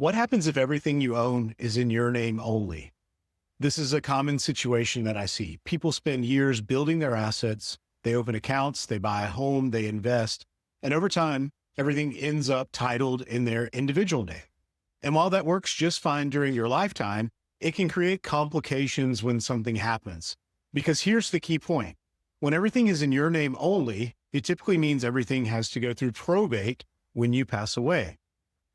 What happens if everything you own is in your name only? This is a common situation that I see. People spend years building their assets. They open accounts, they buy a home, they invest, and over time, everything ends up titled in their individual name. And while that works just fine during your lifetime, it can create complications when something happens. Because here's the key point. When everything is in your name only, it typically means everything has to go through probate when you pass away.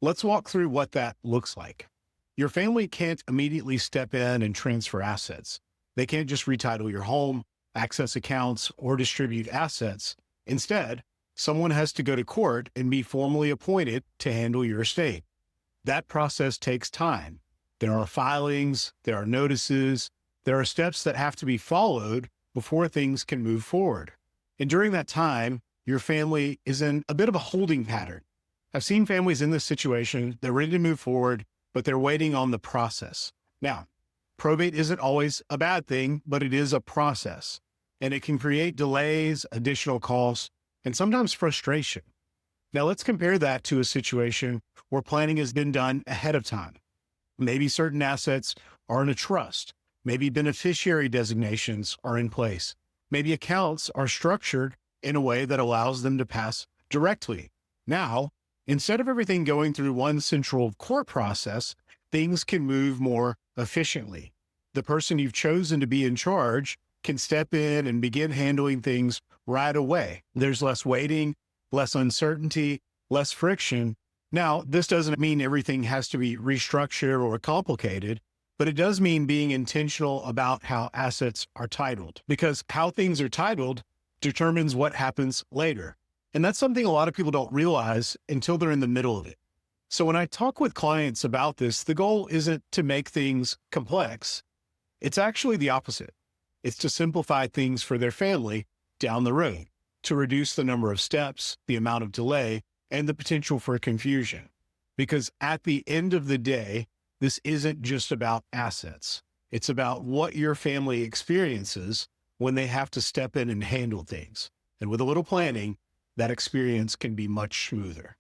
Let's walk through what that looks like. Your family can't immediately step in and transfer assets. They can't just retitle your home, access accounts, or distribute assets. Instead, someone has to go to court and be formally appointed to handle your estate. That process takes time. There are filings, there are notices, there are steps that have to be followed before things can move forward. And during that time, your family is in a bit of a holding pattern. I've seen families in this situation. They're ready to move forward, but they're waiting on the process. Now, probate isn't always a bad thing, but it is a process, and it can create delays, additional costs, and sometimes frustration. Now, let's compare that to a situation where planning has been done ahead of time. Maybe certain assets are in a trust. Maybe beneficiary designations are in place. Maybe accounts are structured in a way that allows them to pass directly. Now, instead of everything going through one central court process, things can move more efficiently. The person you've chosen to be in charge can step in and begin handling things right away. There's less waiting, less uncertainty, less friction. Now, this doesn't mean everything has to be restructured or complicated, but it does mean being intentional about how assets are titled, because how things are titled determines what happens later. And that's something a lot of people don't realize until they're in the middle of it. So when I talk with clients about this, the goal isn't to make things complex. It's actually the opposite. It's to simplify things for their family down the road, to reduce the number of steps, the amount of delay, and the potential for confusion. Because at the end of the day, this isn't just about assets. It's about what your family experiences when they have to step in and handle things. And with a little planning, that experience can be much smoother.